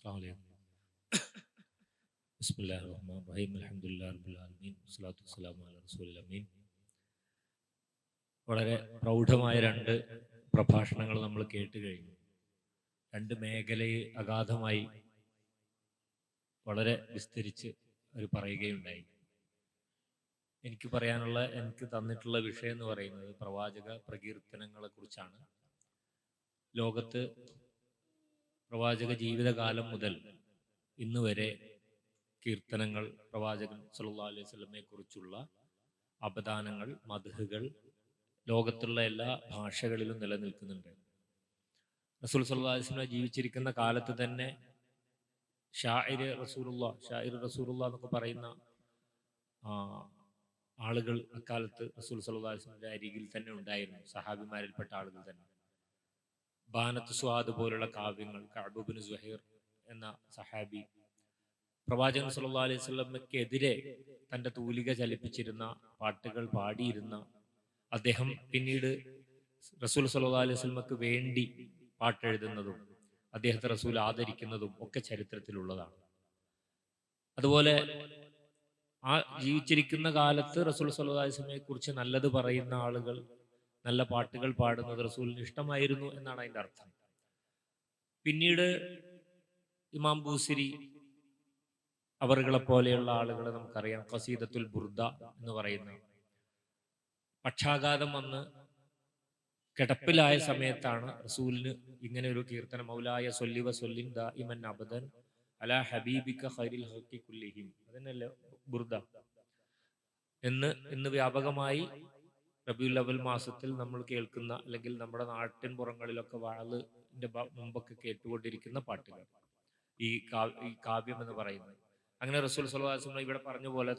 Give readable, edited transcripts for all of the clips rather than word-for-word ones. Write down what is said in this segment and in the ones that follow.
അസ്സലാമു അലൈക്കും. ബിസ്മില്ലാഹിർ റഹ്മാനിർ റഹീം. അൽഹംദുലില്ലാഹി റബ്ബിൽ ആലമീൻ. വസ്സലാത്തു വസ്സലാമു അലാ റസൂലിൽ അമീൻ. വളരെ പ്രൗഢമായ രണ്ട് പ്രഭാഷണങ്ങൾ നമ്മൾ കേട്ട് കഴിഞ്ഞു. രണ്ട് മേഖലയെ അഗാധമായി വളരെ വിസ്തരിച്ച് അവർ പറയുകയുണ്ടായി. എനിക്ക് തന്നിട്ടുള്ള വിഷയം എന്ന് പറയുന്നത് പ്രവാചക പ്രകീർത്തനങ്ങളെ കുറിച്ചാണ്. ലോകത്ത് പ്രവാചക ജീവിതകാലം മുതൽ ഇന്ന് വരെ കീർത്തനങ്ങൾ, പ്രവാചകൻ സല്ലല്ലാഹു അലൈഹി വസല്ലമയെ കുറിച്ചുള്ള അപദാനങ്ങൾ, മദ്ഹുകൾ ലോകത്തുള്ള എല്ലാ ഭാഷകളിലും നിലനിൽക്കുന്നുണ്ട്. റസൂൽ സല്ലല്ലാഹു അലൈഹി വസല്ലം ജീവിച്ചിരിക്കുന്ന കാലത്ത് തന്നെ ഷാഇർ റസൂലുള്ള എന്നൊക്കെ പറയുന്ന ആളുകൾ അക്കാലത്ത് റസൂൽ സല്ലല്ലാഹു അലൈഹി വസല്ലമയുടെ അരികിൽ തന്നെ ഉണ്ടായിരുന്നു. സഹാബിമാരിൽപ്പെട്ട ആളുകൾ തന്നെ. ബാനത്ത് സ്വാദ് പോലുള്ള കാവ്യങ്ങൾ, കഅബ് ഇബ്നു സുഹൈർ എന്ന സഹാബി പ്രവാചകൻ സല്ലല്ലാഹു അലൈഹി വസല്ലമയ്ക്കെതിരെ തന്റെ തൂലിക ചലിപ്പിച്ചിരുന്ന പാട്ടുകൾ പാടിയിരുന്ന അദ്ദേഹം പിന്നീട് റസൂൽ സല്ലല്ലാഹു അലൈഹി വസല്ലമക്ക് വേണ്ടി പാട്ടെഴുതുന്നതും അദ്ദേഹത്തെ റസൂൽ ആദരിക്കുന്നതും ഒക്കെ ചരിത്രത്തിലുള്ളതാണ്. അതുപോലെ ആ ജീവിച്ചിരിക്കുന്ന കാലത്ത് റസൂൽ സല്ലല്ലാഹു അലൈഹി വസല്ലമയെ കുറിച്ച് നല്ലത് പറയുന്ന ആളുകൾ, നല്ല പാട്ടുകൾ പാടുന്നത് റസൂലിന് ഇഷ്ടമായിരുന്നു എന്നാണ് അതിന്റെ അർത്ഥം. പിന്നീട് ഇമാം ബൂസിരി അവറുകളെ പോലെയുള്ള ആളുകളെ നമുക്കറിയാം. ഖസീദത്തുൽ ബുർദ എന്ന് പറയുന്ന, പക്ഷാഘാതം വന്ന് കിടപ്പിലായ സമയത്താണ് റസൂലിന് ഇങ്ങനെ ഒരു കീർത്തനം, മൗലായ സൊല്ലി വസൊല്ലിൻ ദാഇമൻ അബദൻ അലാ ഹബീബിക ഖൈറിൽ ഖൽഖി കുല്ലിഹിം, അതന്നല്ലേ ബുർദ ഇന്ന് വ്യാപകമായി റബീഉൽ അവ്വൽ മാസത്തിൽ നമ്മൾ കേൾക്കുന്ന, അല്ലെങ്കിൽ നമ്മുടെ നാട്ടിൻ പുറങ്ങളിലൊക്കെ വാളിന്റെ മുമ്പൊക്കെ കേട്ടുകൊണ്ടിരിക്കുന്ന പാട്ടുകൾ, ഈ കാവ്യം എന്ന് പറയുന്നത്. അങ്ങനെ റസൂൽ സല്ലല്ലാഹു അലൈഹി വസല്ലം ഇവിടെ പറഞ്ഞ പോലെ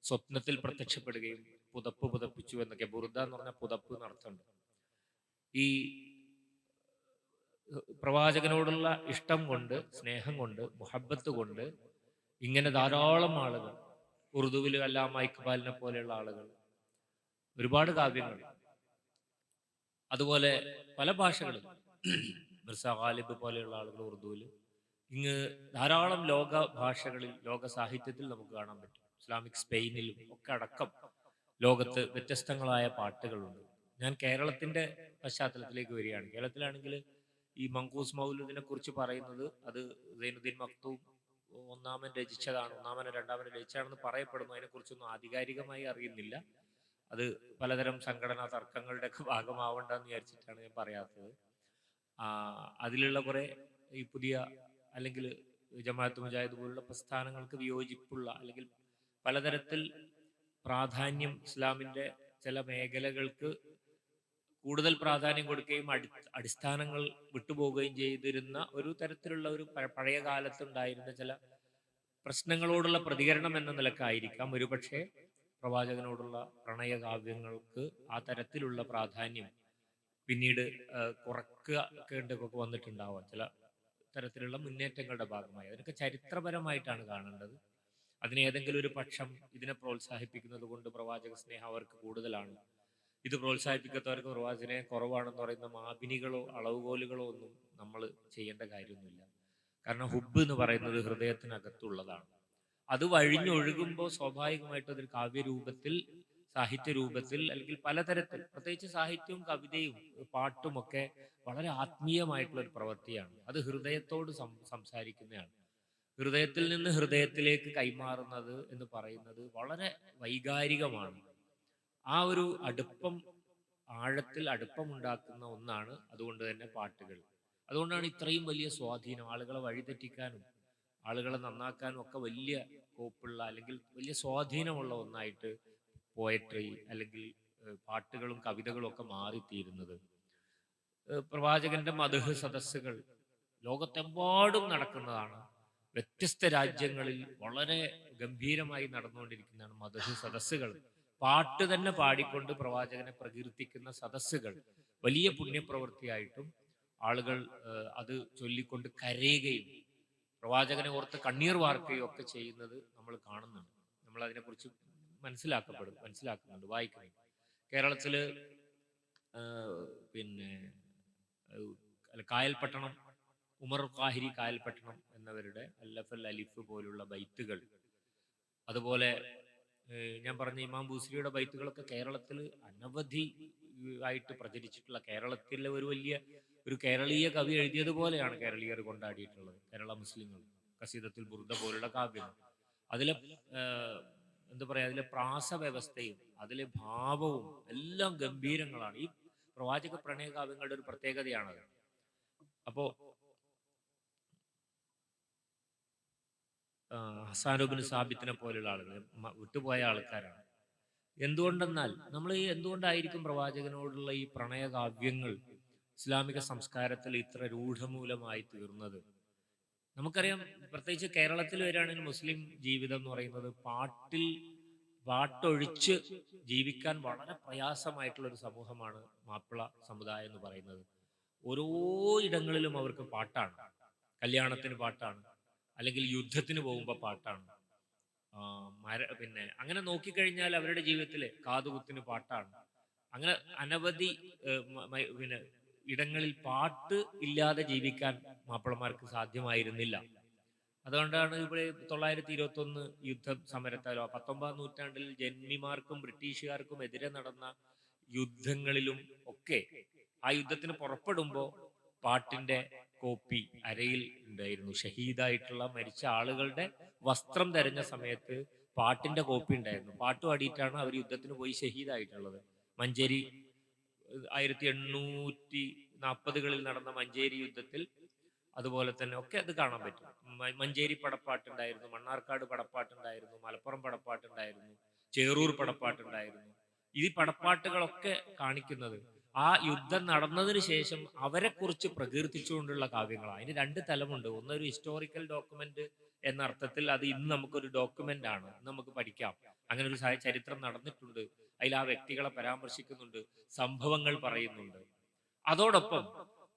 സ്വപ്നത്തിൽ പ്രത്യക്ഷപ്പെടുകയും പുതപ്പ് പുതപ്പിച്ചു എന്നൊക്കെ. ബുർദ എന്ന് പറഞ്ഞാൽ പുതപ്പ് എന്നർത്ഥമുണ്ട്. ഈ പ്രവാചകനോടുള്ള ഇഷ്ടം കൊണ്ട്, സ്നേഹം കൊണ്ട്, മുഹബത്ത് കൊണ്ട് ഇങ്ങനെ ധാരാളം ആളുകൾ, ഉറുദുവിൽ അല്ലാമ ഇക്ബാലിനെ പോലെയുള്ള ആളുകൾ, ഒരുപാട് കാവ്യങ്ങൾ, അതുപോലെ പല ഭാഷകളിൽ മിർസ ഗാലിബ് പോലെയുള്ള ആളുകൾ ഉറുദുവിൽ, ഇങ്ങ് ധാരാളം ലോക ഭാഷകളിൽ, ലോക സാഹിത്യത്തിൽ നമുക്ക് കാണാൻ പറ്റും. ഇസ്ലാമിക് സ്പെയിനിലും ഒക്കെ അടക്കം ലോകത്ത് വ്യത്യസ്തങ്ങളായ പാട്ടുകളുണ്ട്. ഞാൻ കേരളത്തിന്റെ പശ്ചാത്തലത്തിലേക്ക് വരികയാണ്. കേരളത്തിലാണെങ്കിൽ ഈ മങ്കൂസ് മൗലൂദിനെ കുറിച്ച് പറയുന്നത് അത് സൈനുദ്ദീൻ മക്തൂം ഒന്നാമൻ രണ്ടാമൻ രചിച്ചാണെന്ന് പറയപ്പെടുന്നു. അതിനെക്കുറിച്ചൊന്നും ആധികാരികമായി അറിയുന്നില്ല. അത് പലതരം സംഘടനാ തർക്കങ്ങളുടെ ഒക്കെ ഭാഗമാവണ്ടെന്ന് വിചാരിച്ചിട്ടാണ് ഞാൻ പറയാത്തത്. അതിലുള്ള കുറെ ഈ പുതിയ, അല്ലെങ്കിൽ ജമാഅത്ത് മുജാഹിദ് പോലുള്ള പ്രസ്ഥാനങ്ങൾക്ക് വിയോജിപ്പുള്ള, അല്ലെങ്കിൽ പലതരത്തിൽ പ്രാധാന്യം ഇസ്ലാമിന്റെ ചില മേഖലകൾക്ക് കൂടുതൽ പ്രാധാന്യം കൊടുക്കുകയും അടിസ്ഥാനങ്ങൾ വിട്ടുപോവുകയും ചെയ്തിരുന്ന ഒരു തരത്തിലുള്ള ഒരു പഴയ കാലത്തുണ്ടായിരുന്ന ചില പ്രശ്നങ്ങളോടുള്ള പ്രതികരണം എന്ന നിലക്കായിരിക്കാം ഒരുപക്ഷെ പ്രവാചകനോടുള്ള പ്രണയകാവ്യങ്ങൾക്ക് ആ തരത്തിലുള്ള പ്രാധാന്യം പിന്നീട് കുറക്കേണ്ടതൊക്കെ വന്നിട്ടുണ്ടാവാം, ചില തരത്തിലുള്ള മുന്നേറ്റങ്ങളുടെ ഭാഗമായി. അതിനൊക്കെ ചരിത്രപരമായിട്ടാണ് കാണേണ്ടത്. അതിന് ഏതെങ്കിലും ഒരു പക്ഷം ഇതിനെ പ്രോത്സാഹിപ്പിക്കുന്നത് കൊണ്ട് പ്രവാചക സ്നേഹം അവർക്ക് കൂടുതലാണ്, ഇത് പ്രോത്സാഹിപ്പിക്കാത്തവർക്ക് പ്രവാചകനെ കുറവാണെന്ന് പറയുന്ന മാപിനികളോ അളവുകോലുകളോ ഒന്നും നമ്മൾ ചെയ്യേണ്ട കാര്യമൊന്നുമില്ല. കാരണം ഹുബ് എന്ന് പറയുന്നത് ഹൃദയത്തിനകത്തുള്ളതാണ്. അത് വഴിഞ്ഞൊഴുകുമ്പോൾ സ്വാഭാവികമായിട്ടും അതൊരു കാവ്യരൂപത്തിൽ, സാഹിത്യ രൂപത്തിൽ, അല്ലെങ്കിൽ പലതരത്തിൽ, പ്രത്യേകിച്ച് സാഹിത്യവും കവിതയും പാട്ടും ഒക്കെ വളരെ ആത്മീയമായിട്ടുള്ള ഒരു പ്രവൃത്തിയാണ്. അത് ഹൃദയത്തോട് സംസാരിക്കുന്നതാണ്. ഹൃദയത്തിൽ നിന്ന് ഹൃദയത്തിലേക്ക് കൈമാറുന്നത് എന്ന് പറയുന്നത് വളരെ വൈകാരികമാണ്. ആ ഒരു ആഴത്തിൽ അടുപ്പമുണ്ടാക്കുന്ന ഒന്നാണ് അതുകൊണ്ട് തന്നെ പാട്ടുകൾ. അതുകൊണ്ടാണ് ഇത്രയും വലിയ സ്വാധീനം, ആളുകളെ വഴിതെറ്റിക്കാനും ആളുകളെ നന്നാക്കാനും ഒക്കെ വലിയ കോപ്പുള്ള, അല്ലെങ്കിൽ വലിയ സ്വാധീനമുള്ള ഒന്നായിട്ട് പോയട്രി, അല്ലെങ്കിൽ പാട്ടുകളും കവിതകളും ഒക്കെ മാറിത്തീരുന്നത്. പ്രവാചകന്റെ മദ്ഹ് സദസ്സുകൾ ലോകത്തെമ്പാടും നടക്കുന്നതാണ്. വ്യത്യസ്ത രാജ്യങ്ങളിൽ വളരെ ഗംഭീരമായി നടന്നുകൊണ്ടിരിക്കുന്നതാണ് മദ്ഹ് സദസ്സുകൾ. പാട്ട് തന്നെ പാടിക്കൊണ്ട് പ്രവാചകനെ പ്രകീർത്തിക്കുന്ന സദസ്സുകൾ വലിയ പുണ്യപ്രവൃത്തിയായിട്ടും ആളുകൾ അത് ചൊല്ലിക്കൊണ്ട് കരയുകയും പ്രവാചകനെ ഓർത്ത് കണ്ണീർ വാർക്കുകയും ഒക്കെ ചെയ്യുന്നത് നമ്മൾ കാണുന്നുണ്ട്. നമ്മൾ അതിനെക്കുറിച്ച് മനസ്സിലാക്കുന്നുണ്ട്, വായിക്കുന്നുണ്ട്. കേരളത്തില് പിന്നെ കായൽപട്ടണം ഉമർ ഖാഹിരി കായൽപട്ടണം എന്നവരുടെ അല്ലഫൽ അലിഫ് പോലുള്ള ബൈത്തുകൾ, അതുപോലെ ഞാൻ പറഞ്ഞ ഇമാം ബൂസ്രിയുടെ ബൈത്തുകളൊക്കെ കേരളത്തിൽ അനവധി ആയിട്ട് പ്രചരിച്ചിട്ടുള്ള, കേരളത്തിലെ ഒരു വലിയ ഒരു കേരളീയ കവി എഴുതിയതുപോലെയാണ് കേരളീയർ കൊണ്ടാടിയിട്ടുള്ളത്. കേരള മുസ്ലിങ്ങൾ ഖസീദത്തുൽ ബുർദ പോലുള്ള കാവ്യങ്ങൾ, അതിലെ എന്താ പറയാ, അതിലെ പ്രാസവ്യവസ്ഥയും അതിലെ ഭാവവും എല്ലാം ഗംഭീരങ്ങളാണ്. ഈ പ്രവാചക പ്രണയ കാവ്യങ്ങളുടെ ഒരു പ്രത്യേകതയാണത്. അപ്പോ ഹസാനുബിന് സാബിത്തിനെ പോലുള്ള ആളുകൾ വിട്ടുപോയ ആൾക്കാരാണ്. എന്തുകൊണ്ടെന്നാൽ എന്തുകൊണ്ടായിരിക്കും പ്രവാചകനോടുള്ള ഈ പ്രണയകാവ്യങ്ങൾ ഇസ്ലാമിക സംസ്കാരത്തിൽ ഇത്ര രൂഢമൂലമായി തീർന്നത്? നമുക്കറിയാം, പ്രത്യേകിച്ച് കേരളത്തിൽ വരികയാണെങ്കിൽ മുസ്ലിം ജീവിതം എന്ന് പറയുന്നത് പാട്ടൊഴിച്ച് ജീവിക്കാൻ വളരെ പ്രയാസമായിട്ടുള്ള ഒരു സമൂഹമാണ് മാപ്പിള സമുദായം എന്ന് പറയുന്നത്. ഓരോ ഇടങ്ങളിലും അവർക്ക് പാട്ടാണ്. കല്യാണത്തിന് പാട്ടാണ്, അല്ലെങ്കിൽ യുദ്ധത്തിന് പോകുമ്പോൾ പാട്ടാണ്, പിന്നെ അങ്ങനെ നോക്കിക്കഴിഞ്ഞാൽ അവരുടെ ജീവിതത്തിലെ കാതുകുത്തിന് പാട്ടാണ്. അങ്ങനെ അനവധി പിന്നെ ഇടങ്ങളിൽ പാട്ട് ഇല്ലാതെ ജീവിക്കാൻ മാപ്പിളമാർക്ക് സാധ്യമായിരുന്നില്ല. അതുകൊണ്ടാണ് ഇവിടെ 921 യുദ്ധ സമരത്താലോ 19ാം നൂറ്റാണ്ടിൽ ജന്മിമാർക്കും ബ്രിട്ടീഷുകാർക്കും എതിരെ നടന്ന യുദ്ധങ്ങളിലും ഒക്കെ ആ യുദ്ധത്തിന് പുറപ്പെടുമ്പോൾ പാട്ടിന്റെ കോപ്പി അരയിൽ ഉണ്ടായിരുന്നു. ഷഹീദായിട്ടുള്ള മരിച്ച ആളുകളുടെ വസ്ത്രം തെരഞ്ഞ സമയത്ത് പാട്ടിന്റെ കോപ്പി ഉണ്ടായിരുന്നു. പാട്ട് പാടിയിട്ടാണ് അവർ യുദ്ധത്തിന് പോയി ഷഹീദായിട്ടുള്ളത്. മഞ്ചേരി 1840കളിൽ നടന്ന മഞ്ചേരി യുദ്ധത്തിൽ അതുപോലെ തന്നെ ഒക്കെ അത് കാണാൻ പറ്റും. മഞ്ചേരി പടപ്പാട്ടുണ്ടായിരുന്നു, മണ്ണാർക്കാട് പടപ്പാട്ടുണ്ടായിരുന്നു, മലപ്പുറം പടപ്പാട്ടുണ്ടായിരുന്നു, ചേറൂർ പടപ്പാട്ടുണ്ടായിരുന്നു. ഈ പടപ്പാട്ടുകളൊക്കെ കാണിക്കുന്നത് ആ യുദ്ധം നടന്നതിന് ശേഷം അവരെ കുറിച്ച് പ്രകീർത്തിച്ചുകൊണ്ടുള്ള കാവ്യങ്ങളാണ്. അതിന് രണ്ട് തലമുണ്ട്. ഒന്നൊരു ഹിസ്റ്റോറിക്കൽ ഡോക്യുമെന്റ് എന്ന അർത്ഥത്തിൽ അത് ഇന്ന് നമുക്കൊരു ഡോക്യുമെന്റ് ആണ്, നമുക്ക് പഠിക്കാം, അങ്ങനെ ഒരു ചരിത്രം നടന്നിട്ടുണ്ട്, അതിൽ ആ വ്യക്തികളെ പരാമർശിക്കുന്നുണ്ട്, സംഭവങ്ങൾ പറയുന്നുണ്ട്. അതോടൊപ്പം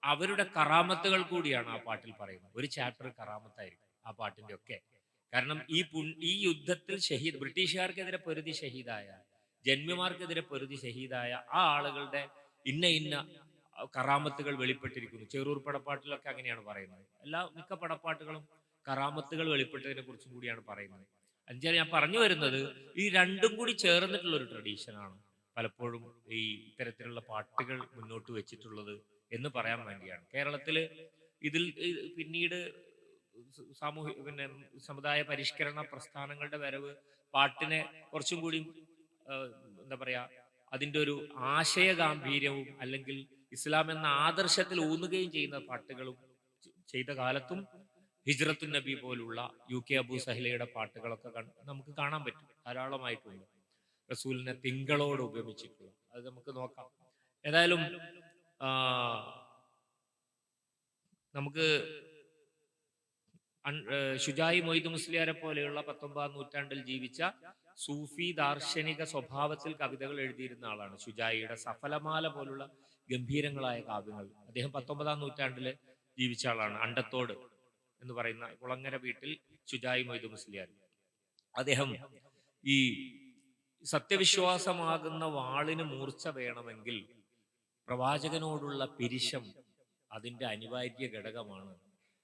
അവരുടെ കറാമത്തുകൾ കൂടിയാണ് ആ പാട്ടിൽ പറയുന്നത്. ഒരു ചാപ്റ്റർ കറാമത്തായിരിക്കും ആ പാട്ടിന്റെ ഒക്കെ. കാരണം ഈ യുദ്ധത്തിൽ ബ്രിട്ടീഷുകാർക്കെതിരെ പൊരുതി ഷഹീദായ, ജന്മിമാർക്കെതിരെ പൊരുതി ഷഹീദായ ആ ആളുകളുടെ ഇന്ന കറാമത്തുകൾ വെളിപ്പെട്ടിരിക്കുന്നു. ചെറൂർ പടപ്പാട്ടിലൊക്കെ അങ്ങനെയാണ് പറയുന്നത്. മിക്ക പടപ്പാട്ടുകളും കറാമത്തുകൾ വെളിപ്പെട്ടതിനെ കുറിച്ചും കൂടിയാണ് പറയുന്നത്. ഞാൻ പറഞ്ഞു വരുന്നത്, ഈ രണ്ടും കൂടി ചേർന്നിട്ടുള്ള ഒരു ട്രഡീഷനാണ് പലപ്പോഴും ഈ ഇത്തരത്തിലുള്ള പാട്ടുകൾ മുന്നോട്ട് വെച്ചിട്ടുള്ളത് എന്ന് പറയാൻ വേണ്ടിയാണ്. കേരളത്തില് ഇതിൽ പിന്നീട് പിന്നെ സമുദായ പരിഷ്കരണ പ്രസ്ഥാനങ്ങളുടെ വരവ് പാട്ടിനെ കുറച്ചും കൂടി എന്താ പറയാ, അതിൻ്റെ ഒരു ആശയ ഗാംഭീര്യവും അല്ലെങ്കിൽ ഇസ്ലാം എന്ന ആദർശത്തിൽ ഊന്നുകയും ചെയ്യുന്ന പാട്ടുകളും ചെയ്ത കാലത്തും ഹിജ്റത്തുൻ നബി പോലുള്ള UK അബൂ സഹലയുടെ പാട്ടുകളൊക്കെ നമുക്ക് കാണാൻ പറ്റും, ധാരാളമായിട്ടുണ്ട്. റസൂലിനെ തിങ്കളോട് ഉപമിച്ചിട്ടുള്ള അത് നമുക്ക് നോക്കാം. ഏതായാലും നമുക്ക് ഷുജായി മൊയ്ദ് മുസ്ലിയാരെ പോലെയുള്ള 19ാം നൂറ്റാണ്ടിൽ ജീവിച്ച സൂഫി ദാർശനിക സ്വഭാവത്തിൽ കവിതകൾ എഴുതിയിരുന്ന ആളാണ് ഷുജായിയുടെ സഫലമാല പോലുള്ള ഗംഭീരങ്ങളായ കാവ്യങ്ങൾ. അദ്ദേഹം 19ാം നൂറ്റാണ്ടില് ജീവിച്ച ആളാണ്. അണ്ടത്തോട് എന്ന് പറയുന്ന കുളങ്ങര വീട്ടിൽ ഷുജായി മൊയ്ദ് മുസ്ലിയാർ. അദ്ദേഹം ഈ സത്യവിശ്വാസമാകുന്ന വാളിന് മൂർച്ച വേണമെങ്കിൽ പ്രവാചകനോടുള്ള പിരിശം അതിന്റെ അനിവാര്യ ഘടകമാണ്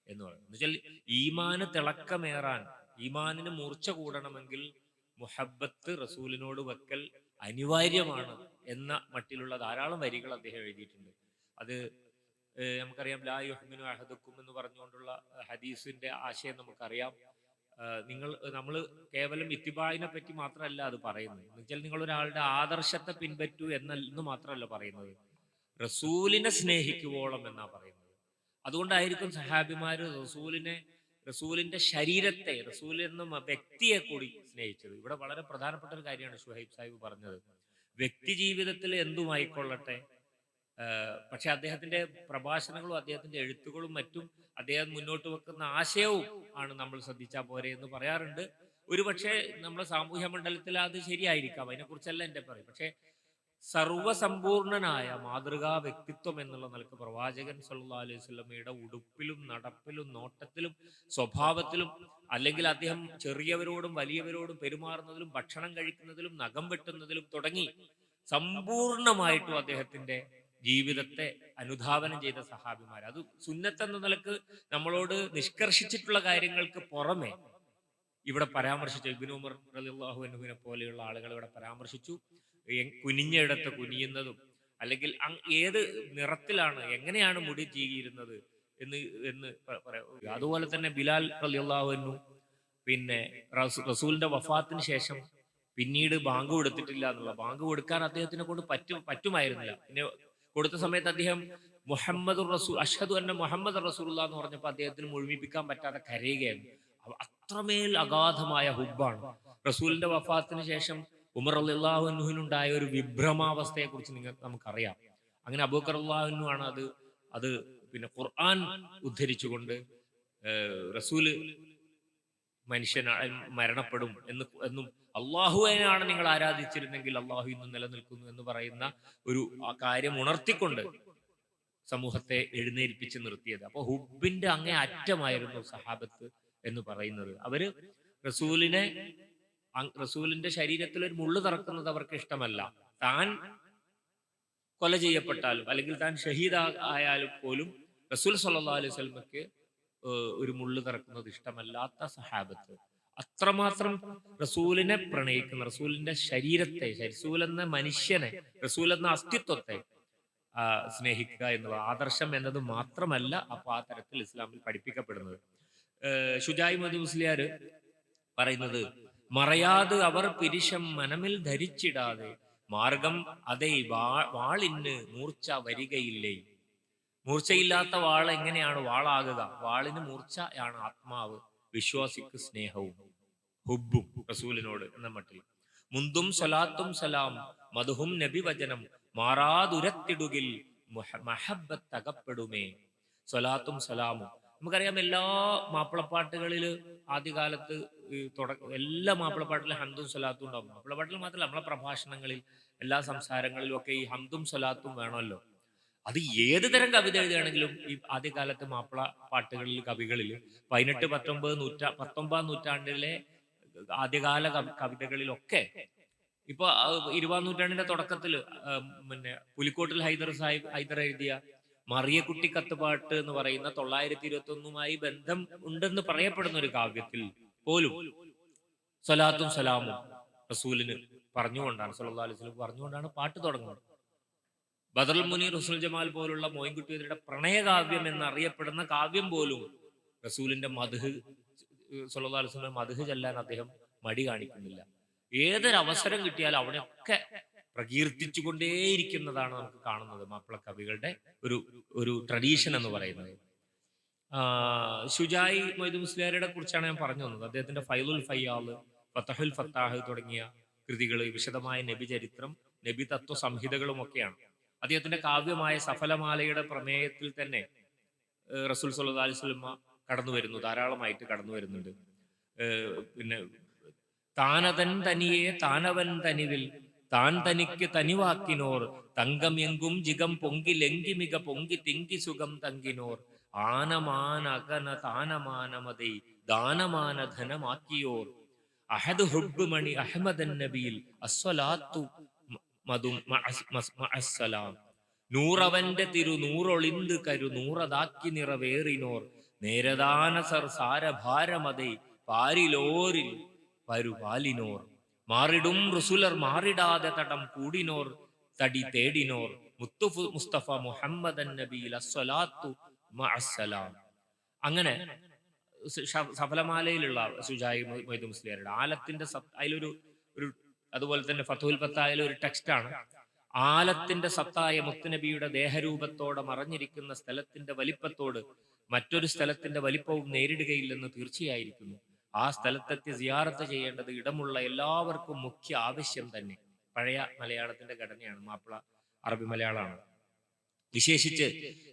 എന്ന് പറയുന്നത്. എന്നുവെച്ചാൽ ഈമാന് തിളക്കമേറാൻ, ഈമാനിന് മൂർച്ച കൂടണമെങ്കിൽ മുഹബ്ബത്ത് റസൂലിനോട് വെക്കൽ അനിവാര്യമാണ് എന്ന മട്ടിലുള്ള ധാരാളം വരികൾ അദ്ദേഹം എഴുതിയിട്ടുണ്ട്. അത് നമുക്കറിയാം, ലാ യുഹ്മിനു അഹദുക്കും എന്ന് പറഞ്ഞുകൊണ്ടുള്ള ഹദീസിന്റെ ആശയം നമുക്കറിയാം. നമ്മൾ കേവലം ഇത്തിബായിനെ പറ്റി മാത്രമല്ല അത് പറയുന്നത്. എന്നുവെച്ചാൽ നിങ്ങൾ ഒരാളുടെ ആദർശത്തെ പിൻപറ്റൂ എന്ന് മാത്രമല്ല പറയുന്നത്, റസൂലിനെ സ്നേഹിക്കുവോളം എന്നാ പറയുന്നത്. അതുകൊണ്ടായിരിക്കും സഹാബിമാര് റസൂലിന്റെ ശരീരത്തെ, റസൂൽ എന്ന വ്യക്തിയെ കൂടി സ്നേഹിച്ചത്. ഇവിടെ വളരെ പ്രധാനപ്പെട്ട ഒരു കാര്യമാണ് ഷുഹൈബ് സാഹിബ് പറഞ്ഞത്. വ്യക്തി ജീവിതത്തിൽ എന്തുമായിക്കൊള്ളട്ടെ, പക്ഷെ അദ്ദേഹത്തിന്റെ പ്രഭാഷണങ്ങളും അദ്ദേഹത്തിന്റെ എഴുത്തുകളും മറ്റും അദ്ദേഹം മുന്നോട്ട് വെക്കുന്ന ആശയവും ആണ് നമ്മൾ ശ്രദ്ധിച്ചാൽ പോരെ എന്ന് പറയാറുണ്ട്. ഒരുപക്ഷെ നമ്മുടെ സാമൂഹ്യ മണ്ഡലത്തിൽ അത് ശരിയായിരിക്കാം, അതിനെക്കുറിച്ചല്ല എൻ്റെ പറയും. പക്ഷെ സർവസമ്പൂർണനായ മാതൃകാ വ്യക്തിത്വം എന്നുള്ള നിലക്ക് പ്രവാചകൻ സല്ലല്ലാഹു അലൈഹി വസല്ലമയുടെ ഉടുപ്പിലും നടപ്പിലും നോട്ടത്തിലും സ്വഭാവത്തിലും, അല്ലെങ്കിൽ അദ്ദേഹം ചെറിയവരോടും വലിയവരോടും പെരുമാറുന്നതിലും ഭക്ഷണം കഴിക്കുന്നതിലും നഖം വെട്ടുന്നതിലും തുടങ്ങി സമ്പൂർണമായിട്ടും അദ്ദേഹത്തിന്റെ ജീവിതത്തെ അനുധാവനം ചെയ്ത സഹാബിമാർ. അത് സുന്നത്ത് എന്ന നിലക്ക് നമ്മളോട് നിഷ്കർഷിച്ചിട്ടുള്ള കാര്യങ്ങൾക്ക് പുറമെ ഇവിടെ പരാമർശിച്ചു. ഇബ്നു ഉമർ റളിയല്ലാഹു അൻഹുവിനെ പോലെയുള്ള ആളുകൾ ഇവിടെ പരാമർശിച്ചു. കുനിഞ്ഞയിടത്ത് കുനിയുന്നതും, അല്ലെങ്കിൽ ഏത് നിറത്തിലാണ്, എങ്ങനെയാണ് മുടി ചീകിയിരുന്നത് എന്ന് എന്ന് പറയാം. അതുപോലെ തന്നെ ബിലാൽ റളിയല്ലാഹു അൻഹു പിന്നെ റസൂലിന്റെ വഫാത്തിന് ശേഷം പിന്നീട് ബാങ്ക് കൊടുത്തിട്ടില്ല എന്നുള്ള, ബാങ്ക് കൊടുക്കാൻ അദ്ദേഹത്തിനെ കൊണ്ട് പറ്റുമായിരുന്നില്ല. പിന്നെ കൊടുത്ത സമയത്ത് അദ്ദേഹം മുഹമ്മദ് റസൂൽ, അഷ്ഹദു അന്ന മുഹമ്മദ് റസൂലുള്ളാഹി എന്ന് പറഞ്ഞപ്പോൾ അദ്ദേഹത്തിന് മുഴുമിപ്പിക്കാൻ പറ്റാതെ കരയുകയായിരുന്നു. അത്രമേൽ അഗാധമായ ഹുബ്ബാണ്. റസൂലിന്റെ വഫാത്തിന് ശേഷം ഉമർ റളിയല്ലാഹു അൻഹുവിനുണ്ടായ ഒരു വിഭ്രമാവസ്ഥയെ കുറിച്ച് നമുക്കറിയാം. അങ്ങനെ അബൂബക്കർ റളിയല്ലാഹു അൻഹു ആണ് അത് പിന്നെ ഖുർആൻ ഉദ്ധരിച്ചുകൊണ്ട് റസൂല് മനുഷ്യൻ മരണപ്പെടും എന്നും അള്ളാഹുവിനാണ് നിങ്ങൾ ആരാധിച്ചിരുന്നെങ്കിൽ അള്ളാഹു ഇന്നും നിലനിൽക്കുന്നു എന്ന് പറയുന്ന ഒരു കാര്യം ഉണർത്തിക്കൊണ്ട് സമൂഹത്തെ എഴുന്നേൽപ്പിച്ച് നിർത്തിയത്. അപ്പൊ ഹുബിന്റെ അങ്ങേ അറ്റമായിരുന്നു സഹാബത്ത് എന്ന് പറയുന്നത്. അവര് റസൂലിന്റെ ശരീരത്തിൽ ഒരു മുള്ളു തറക്കുന്നത് അവർക്ക് ഇഷ്ടമല്ല. താൻ കൊല ചെയ്യപ്പെട്ടാലും അല്ലെങ്കിൽ താൻ ഷഹീദ് ആയാലും പോലും റസൂൽ സല്ലല്ലാഹു അലൈഹി വസല്ലമക്ക് ഒരു മുള്ളു തറക്കുന്നത് ഇഷ്ടമല്ലാത്ത സഹാബത്ത്. അത്രമാത്രം റസൂലിനെ പ്രണയിക്കുന്ന, റസൂലിന്റെ ശരീരത്തെ, റസൂൽ എന്ന മനുഷ്യനെ, റസൂൽ എന്ന അസ്തിത്വത്തെ സ്നേഹിക്കുക എന്നുള്ള ആദർശം എന്നത് മാത്രമല്ല അപ്പൊ ആ തരത്തിൽ ഇസ്ലാമിൽ പഠിപ്പിക്കപ്പെടുന്നത്. ശുജായി മദ് മുസ്ലിയാർ പറയുന്നത്, മറയാതെ അവർ പിരിശം മനമിൽ ധരിച്ചിടാതെ മാർഗം അതേ വാളിന് മൂർച്ച വരികയില്ലേ. മൂർച്ചയില്ലാത്ത വാൾ എങ്ങനെയാണ് വാളാകുക? വാളിന് മൂർച്ചയാണ് ആത്മാവ്, വിശ്വാസിക്ക് സ്നേഹവും ഹുബും റസൂലിനോട് എന്ന മട്ടിൽ. മുന്തും സ്വലാത്തും സലാം മധുഹും നബി വചനം മാറാതുരത്തിടുകിൽ മഹബ്ബത്ത് അകപ്പെടുമേ. സ്വലാത്തും സലാമും നമുക്കറിയാം. എല്ലാ മാപ്പിളപ്പാട്ടുകളിൽ ആദ്യകാലത്ത് എല്ലാ മാപ്പിളപ്പാട്ടിലും ഹംദും സ്വലാത്തും ഉണ്ടാവും. മാപ്പിളപ്പാട്ടിൽ മാത്രമല്ല, നമ്മളെ പ്രഭാഷണങ്ങളിൽ, എല്ലാ സംസാരങ്ങളിലും ഒക്കെ ഈ ഹംദും സ്വലാത്തും വേണമല്ലോ. അത് ഏത് തരം കവിത എഴുതുകയാണെങ്കിലും ഈ ആദ്യകാലത്ത് മാപ്പിള പാട്ടുകളിൽ, കവികളിൽ 18-19 നൂറ്റാണ്ടിലെ ആദ്യകാല കവിതകളിലൊക്കെ, ഇപ്പൊ 20-ാം നൂറ്റാണ്ടിന്റെ തുടക്കത്തിൽ പിന്നെ പുലിക്കോട്ടിൽ ഹൈദർ എഴുതിയ മറിയക്കുട്ടി കത്തുപാട്ട് എന്ന് പറയുന്ന 921 ബന്ധം ഉണ്ടെന്ന് പറയപ്പെടുന്ന ഒരു കാവ്യത്തിൽ പോലും സ്വലാത്തും സലാമും റസൂലിന് പറഞ്ഞുകൊണ്ടാണ്, സല്ലല്ലാഹു അലൈഹി വസല്ലം പറഞ്ഞുകൊണ്ടാണ് പാട്ട് തുടങ്ങുന്നത്. ബദറുൽ മുനീർ, ഹുസ്നുൽ ജമാൽ പോലുള്ള മോയിൻകുട്ടിയുടെ പ്രണയകാവ്യം എന്നറിയപ്പെടുന്ന കാവ്യം പോലും റസൂലിന്റെ മദ്ഹ്, സല്ലല്ലാഹു അലൈഹി വസല്ലം മദ്ഹ് ചെല്ലാൻ അദ്ദേഹം മടി കാണിക്കുന്നില്ല. ഏതൊരു അവസരം കിട്ടിയാലും അവിടെയൊക്കെ പ്രകീർത്തിച്ചുകൊണ്ടേയിരിക്കുന്നതാണ് നമുക്ക് കാണുന്നത് മാപ്പിള കവികളുടെ ഒരു ട്രഡീഷൻ എന്ന് പറയുന്നത്. ശുജായി മൊയ്ദ് മുസ്ലിയാരുടെ കുറിച്ചാണ് ഞാൻ പറഞ്ഞു വന്നത്. അദ്ദേഹത്തിന്റെ ഫൈലുൽ ഫയ്യാള്, ഫതഹുൽ ഫത്താഹ് തുടങ്ങിയ കൃതികൾ, വിശദമായ നബി ചരിത്രം, നബി തത്വ സംഹിതകളും ഒക്കെയാണ്. അദ്ദേഹത്തിന്റെ കാവ്യമായ സഫലമാലയുടെ പ്രമേയത്തിൽ തന്നെ റസൂൽ സല്ലല്ലാഹു അലൈഹി വസല്ലം ധാരാളമായിട്ട് കടന്നു വരുന്നുണ്ട്. പിന്നെ താനതൻ തനിയെ താനവൻ തനിവിൽ താൻ തനിക്ക് തനിവാക്കിനോർ തങ്കം എങ്കും ജികം പൊങ്കി ലെങ്കി മിക പൊങ്കി തിങ്കി സുഖം തങ്കിനോർ ആനമാന അകന താനമാനമതൈ ദാനമാന ധനമാക്കിയോർ അഹദ് ഹുബ്ബ് മണി അഹ്മദൻ നബിയിൽ അസ്വലാത്തു മതും മഅസ്സലാം. നൂറവന്റെ തിരുനൂറൊളിന്ത് കരു നൂറതാക്കി നിറവേറിനോർ നേരദാന സർ സാരഭാരമതൈ പാരിലോരിൽ പരുപാലിനോർ മാറിടും റുസുലർ മാറിടാതെ തടം കൂടിനോർ തടി തേടിനോർ മുസ്തഫ മുഹമ്മദൻ നബിയിൽ അസ്സലാത്തു മഅസ്സലാം. അങ്ങനെ സഫലമാലയിലുള്ള ശുജായി മൊയ്ദ് മുസ്ലിയാരുടെ ആലത്തിന്റെ അതിലൊരു അതുപോലെ തന്നെ ഫതുഹുൽ ഫത്തായിലെ ഒരു ടെക്സ്റ്റാണ്. ആലത്തിന്റെ സത്തായ മുത്തുനബിയുടെ ദേഹരൂപത്തോടെ മറഞ്ഞിരിക്കുന്ന സ്ഥലത്തിന്റെ വലിപ്പത്തോട് മറ്റൊരു സ്ഥലത്തിന്റെ വലിപ്പവും നേരിടുകയില്ലെന്ന് തീർച്ചയായിരിക്കുന്നു. ആ സ്ഥലത്തെത്തി സിയാറത്ത് ചെയ്യേണ്ടത് ഇടമുള്ള എല്ലാവർക്കും മുഖ്യ ആവശ്യം തന്നെ. പഴയ മലയാളത്തിന്റെ ഘടനയാണ്, മാപ്പിള അറബി മലയാളമാണ്. വിശേഷിച്ച്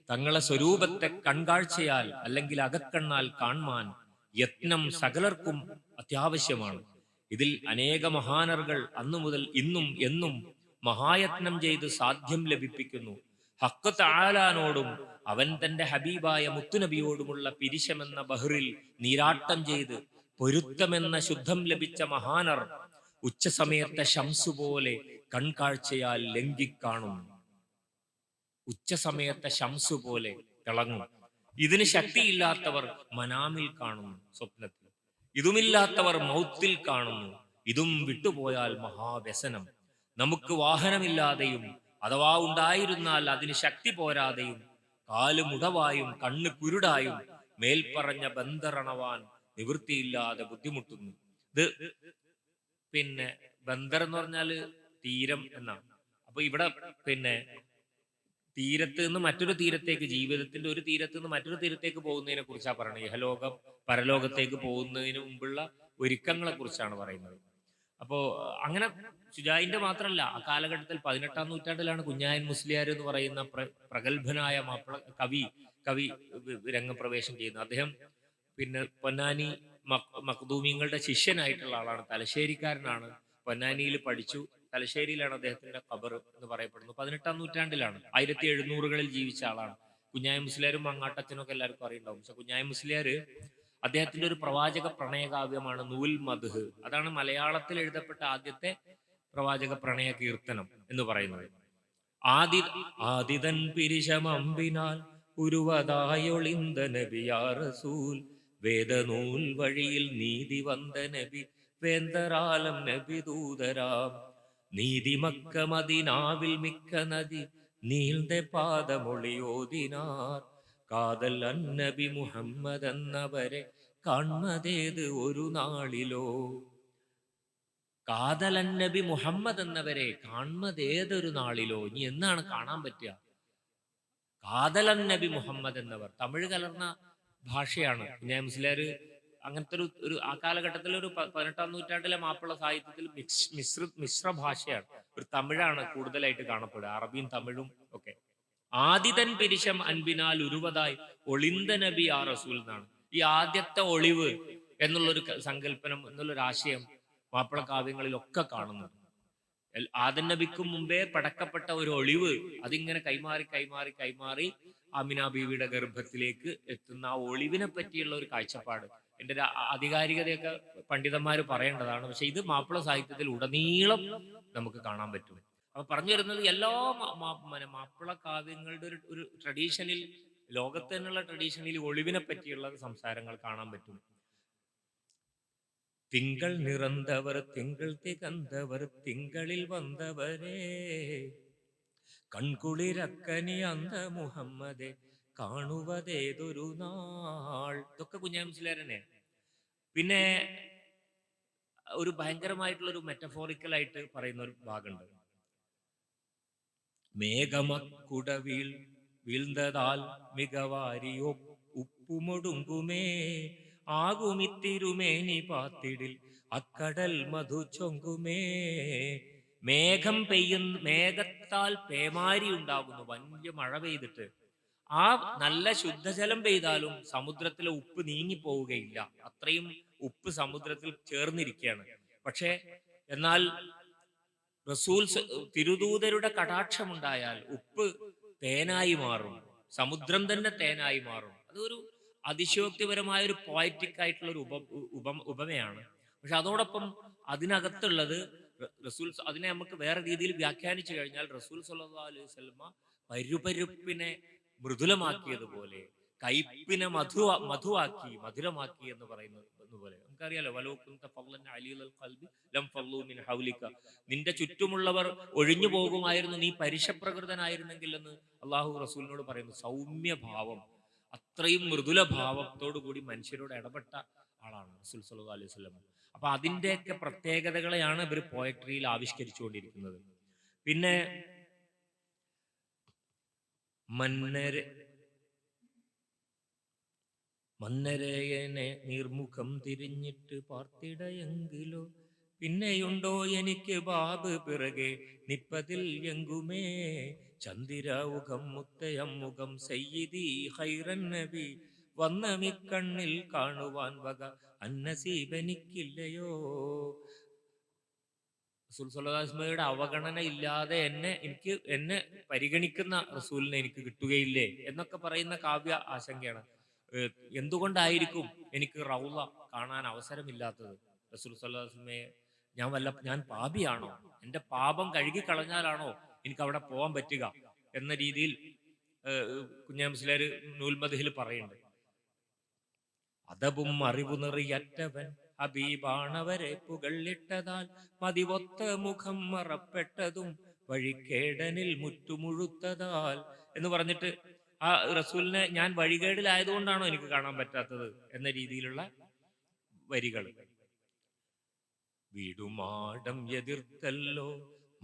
തങ്ങളെ സ്വരൂപത്തെ കൺകാഴ്ചയാൽ അല്ലെങ്കിൽ അകക്കണ്ണാൽ കാൺമാൻ യത്നം സകലർക്കും അത്യാവശ്യമാണ്. ഇതിൽ അനേക മഹാനർകൾ അന്നു മുതൽ ഇന്നും എന്നും മഹായത്നം ചെയ്ത് സാധ്യം ലഭിപ്പിക്കുന്നു. ഹഖ് തആലാനോടും അവൻ തന്റെ ഹബീബായ മുത്തുനബിയോടുമുള്ള പിരിശമെന്ന ബഹറിൽ നീരാട്ടം ചെയ്ത് പൊരുത്തമെന്ന ശുദ്ധം ലഭിച്ച മഹാനർ ഉച്ചസമയത്തെ ശംസു പോലെ കൺകാഴ്ചയാൽ ലംഘിക്കാണും. ഉച്ച സമയത്തെ ശംസു പോലെ തിളങ്ങും. ഇതിന് ശക്തിയില്ലാത്തവർ മനാമിൽ കാണുന്നു, സ്വപ്നത്തിൽ. ഇതുമില്ലാത്തവർ മൗത്തിൽ കാണുന്നു. ഇതും വിട്ടുപോയാൽ മഹാവ്യസനം. നമുക്ക് വാഹനമില്ലാതെയും അഥവാ ഉണ്ടായിരുന്നാൽ അതിന് ശക്തി പോരാതെയും കാല് മുടവായും കണ്ണ് കുരുടായും മേൽപ്പറഞ്ഞ ബന്ദറണവാൻ നിവൃത്തിയില്ലാതെ ബുദ്ധിമുട്ടുന്നു. ഇത് പിന്നെ ബന്ദർ എന്ന് പറഞ്ഞാല് തീരം എന്നാണ്. അപ്പൊ ഇവിടെ പിന്നെ തീരത്ത് നിന്ന് മറ്റൊരു തീരത്തേക്ക്, ജീവിതത്തിന്റെ ഒരു തീരത്ത് നിന്ന് മറ്റൊരു തീരത്തേക്ക് പോകുന്നതിനെ കുറിച്ചാണ് പറയുന്നത്. ഇഹലോകം പരലോകത്തേക്ക് പോകുന്നതിന് മുമ്പുള്ള ഒരുക്കങ്ങളെ കുറിച്ചാണ് പറയുന്നത്. അപ്പോ അങ്ങനെ ശുജായിന്റെ മാത്രമല്ല, ആ കാലഘട്ടത്തിൽ 18-ാം നൂറ്റാണ്ടിലാണ് കുഞ്ഞായൻ മുസ്ലിയാർ എന്ന് പറയുന്ന പ്രഗത്ഭനായ മാപ്പിള കവി രംഗപ്രവേശം ചെയ്യുന്നത്. അദ്ദേഹം പിന്നെ പൊന്നാനി മഖ്ദൂമിങ്ങളുടെ ശിഷ്യനായിട്ടുള്ള ആളാണ്, തലശ്ശേരിക്കാരനാണ്. പൊന്നാനിയിൽ പഠിച്ചു. തലശ്ശേരിയിലാണ് അദ്ദേഹത്തിന്റെ ഖബർ എന്ന് പറയപ്പെടുന്നു. 18-ാം നൂറ്റാണ്ടിലാണ്, 1700-കളിൽ ജീവിച്ച ആളാണ്. കുഞ്ഞായ മുസ്ലിയാരും മങ്ങാട്ടച്ചനും ഒക്കെ എല്ലാവർക്കും അറിയുണ്ടാവും. പക്ഷെ കുഞ്ഞായ മുസ്ലിയാർ അദ്ദേഹത്തിന്റെ ഒരു പ്രവാചക പ്രണയകാവ്യമാണ് നൂൽ മദ്ഹ്. അതാണ് മലയാളത്തിൽ എഴുതപ്പെട്ട ആദ്യത്തെ പ്രവാചക പ്രണയ കീർത്തനം എന്ന് പറയുന്നത്. ആദിതൻ പിരിശമമ്പിനാൽ ഉരുവതായൊളിന്ത നബിയാ റസൂൽ, വേദനൂൽ വഴിയിൽ നീതി വந்த നബി വേന്തരാലം നബി ദൂതരാം, നീതിമക്ക മദിനാവിൽ മിക്ക നദി നീൾந்த പാദമൊളിയോദിനാർ, കാതൽ അന്നബി മുഹമ്മദ് എന്നവരെ കാൺമതേത് ഒരു നാളിലോ. കാതൽ അന്നബി മുഹമ്മദ് എന്നവരെ കാൺമതേതൊരു നാളിലോ. ഇനി എന്നാണ് കാണാൻ പറ്റുക? കാതൽ അന്നബി മുഹമ്മദ് എന്നവർ തമിഴ് കലർന്ന ഭാഷയാണ്. പിന്നെ മുസ്ലിയാർ അങ്ങനത്തെ ഒരു ആ കാലഘട്ടത്തിൽ ഒരു 18-ാം നൂറ്റാണ്ടിലെ മാപ്പിള സാഹിത്യത്തിൽ മിശ്ര ഭാഷയാണ്. ഒരു തമിഴാണ് കൂടുതലായിട്ട് കാണപ്പെടുക, അറബിയും തമിഴും ഒക്കെ. ആദിതൻ പിരിശം അൻപിനാൽ ഉരുവതായി ഒളിന്ത നബി ആ റസൂൽ എന്നാണ്. ഈ ആദ്യത്തെ ഒളിവ് എന്നുള്ളൊരു സങ്കല്പനം, എന്നുള്ളൊരു ആശയം മാപ്പിള കാവ്യങ്ങളിലൊക്കെ കാണുന്നുണ്ട്. ആദൻ നബിക്കും മുമ്പേ പടക്കപ്പെട്ട ഒരു ഒളിവ്, അതിങ്ങനെ കൈമാറി കൈമാറി കൈമാറി ആമിന ബീവിയുടെ ഗർഭത്തിലേക്ക് എത്തുന്ന ആ ഒളിവിനെ പറ്റിയുള്ള ഒരു കാഴ്ചപ്പാട് എൻ്റെ ഒരു ആധികാരികതയൊക്കെ പണ്ഡിതന്മാർ പറയേണ്ടതാണ്. പക്ഷെ ഇത് മാപ്പിള സാഹിത്യത്തിൽ ഉടനീളം നമുക്ക് കാണാൻ പറ്റും. അപ്പൊ പറഞ്ഞു വരുന്നത് എല്ലാ മാപ്പിള കാവ്യങ്ങളുടെ ഒരു ട്രഡീഷനിൽ, ലോകത്ത് തന്നെയുള്ള ട്രഡീഷനിൽ ഒളിവിനെ പറ്റിയുള്ള സംസാരങ്ങൾ കാണാൻ പറ്റും. തിങ്കൾ നിറന്തവർ തിങ്കൾ തികന്തവർ തിങ്കളിൽ വന്നവരേ, കൺകുളിരക്കനി അന്ത മുഹമ്മദെ കാണുവതേതൊരു നാൾ. ഇതൊക്കെ കുഞ്ഞാ മുസ്ലിയാരനെ. പിന്നെ ഒരു ഭയങ്കരമായിട്ടുള്ള ഒരു മെറ്റഫോറിക്കലായിട്ട് പറയുന്ന ഒരു ഭാഗമുണ്ട്. മേഘമക്കുട വീഴ്ന്നതാൽ മികവാരിയോ ഉപ്പുമൊടുങ്കുമേ, ആകുമിത്തിരുമേനി പാത്തിടിൽ അക്കടൽ മധു ചൊങ്കുമേ. മേഘം മേഘത്താൽ പേമാരി ഉണ്ടാകുന്നു. വലിയ മഴ പെയ്തിട്ട് ആ നല്ല ശുദ്ധജലം പെയ്താലും സമുദ്രത്തിലെ ഉപ്പ് നീങ്ങി പോവുകയില്ല. അത്രയും ഉപ്പ് സമുദ്രത്തിൽ ചേർന്നിരിക്കുകയാണ്. പക്ഷെ എന്നാൽ റസൂൽ തിരുദൂതരുടെ കടാക്ഷമുണ്ടായാൽ ഉപ്പ് തേനായി മാറും, സമുദ്രം തന്നെ തേനായി മാറും. അതൊരു അതിശയോക്തിപരമായ ഒരു പോയറ്റിക് ആയിട്ടുള്ള ഒരു ഉപമയാണ്. പക്ഷെ അതോടൊപ്പം അതിനകത്തുള്ളത് റസൂൽ, അതിനെ നമുക്ക് വേറെ രീതിയിൽ വ്യാഖ്യാനിച്ചു കഴിഞ്ഞാൽ റസൂൽ സല്ലല്ലാഹു അലൈഹി വസല്ലമ പരുപരുപ്പിനെ മൃദുലമാക്കിയതുപോലെ, കയ്പിനെ മധുവാക്കി മധുരമാക്കി എന്ന് പറയുന്നത് പോലെ നമുക്കറിയാലോ. നിന്റെ ചുറ്റുമുള്ളവർ ഒഴിഞ്ഞു പോകുമായിരുന്നു, നീ പരിശപ്രകൃതനായിരുന്നെങ്കിൽ എന്ന് അള്ളാഹു റസൂലിനോട് പറയുന്നു. സൗമ്യഭാവം, അത്രയും മൃദുല ഭാവത്തോടു കൂടി മനുഷ്യരോട് ഇടപെട്ട ആളാണ് റസൂൽ സല്ലല്ലാഹു അലൈഹി വസല്ലം. അപ്പൊ അതിന്റെയൊക്കെ പ്രത്യേകതകളെയാണ് ഇവർ പോയട്രിയിൽ ആവിഷ്കരിച്ചുകൊണ്ടിരിക്കുന്നത്. പിന്നെ മന്നരയനെ നീർമുഖം തിരിഞ്ഞിട്ട് പാർത്തിടയെങ്കിലോ, പിന്നെയുണ്ടോ എനിക്ക് ബാബ് പിറകെ നിപ്പതിൽ എങ്കുമേ. ചന്ദിരൗഖം മുത്തയം മുഖം സയ്യിദി ഖൈറൻ നബി, വന്നമിക്കണ്ണിൽ കാണുവാൻ വക അന്നസീബനിക്കില്ലയോ. റസൂൽ സല്ലല്ലാഹു അലൈഹി വസല്ലമയുടെ അവഗണന ഇല്ലാതെ എന്നെ പരിഗണിക്കുന്ന റസൂലിനെ എനിക്ക് കിട്ടുകയില്ലേ എന്നൊക്കെ പറയുന്ന കാവ്യ ആശങ്കയാണ്. എന്തുകൊണ്ടായിരിക്കും എനിക്ക് റൗള കാണാൻ അവസരമില്ലാത്തത്? റസൂൽ സല്ലല്ലാഹു അലൈഹി വസല്ലമയെ ഞാൻ പാപിയാണോ? എൻ്റെ പാപം കഴുകിക്കളഞ്ഞാലാണോ എനിക്ക് അവിടെ പോകാൻ പറ്റുക എന്ന രീതിയിൽ കുഞ്ഞാമുസ്ലിയാർ നൂൽമദ്ഹിൽ പറയുന്നുണ്ട്. അതവും അറിവു നിറിയറ്റവൻ ഹബീബാണവരെ പുകള്ളിട്ടതാൽ മതിവൊത്ത മുഖം മറപ്പെട്ടതും വഴിക്കേടനിൽ മുറ്റുമുഴുത്തതാൽ എന്ന് പറഞ്ഞിട്ട് ആ റസൂലിനെ ഞാൻ വഴികേടിലായതുകൊണ്ടാണോ എനിക്ക് കാണാൻ പറ്റാത്തത് എന്ന രീതിയിലുള്ള വരികൾ. വീടുമാടം എതിർത്തല്ലോ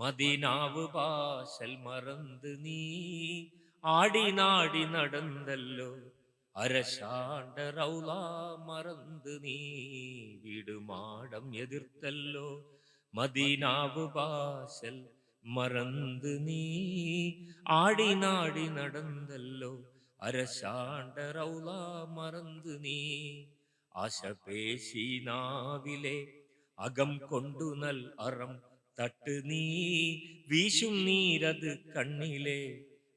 മദീനാവ് പാശൽ മറന്ന് നീ ആടി നാടി നടന്നല്ലോ അരശാണ്ട റൗള മറന്ന് നീ. വീടുമാടം എതിർത്തല്ലോ മദീനാവ് പാശൽ മറന്ന് നീ ആടി നാടി നടന്നല്ലോ അരശാണ്ട റൗള മറന്ന് നീ. ആശപേശി നാവിലെ അകം കൊണ്ടു നൽ അറം തട്ട് നീ വീശും നീരത് കണ്ണിലെ.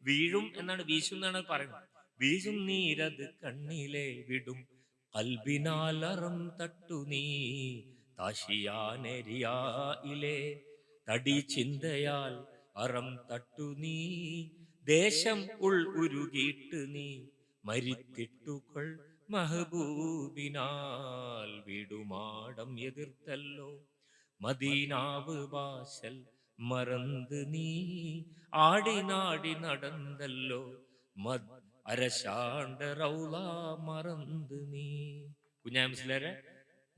വീഴും എന്നാണ്, വീശും എന്നാണ് പറയുന്നത്. വീശും നീരത് കണ്ണിലെ വിടും കൽബിനാൽ അറം തട്ടു നീ. താശിയാനെരിയായിലെ തടി ചിന്തയാൽ അറം തട്ടു നീ. ദേശം ഉരുകിയിട്ട് നീ മരിത്തിട്ടുകൊൾ മഹബൂബിനാൽ. വീടുമാടം എതിർത്തല്ലോ മദീനാവ് വാശൽ മറന്ന് നീ ആടി നാടി നടന്നല്ലോ അരശാണ്ട റൗള മറന്ന് നീ. കുഞ്ഞാമുസ്ലിയാരെ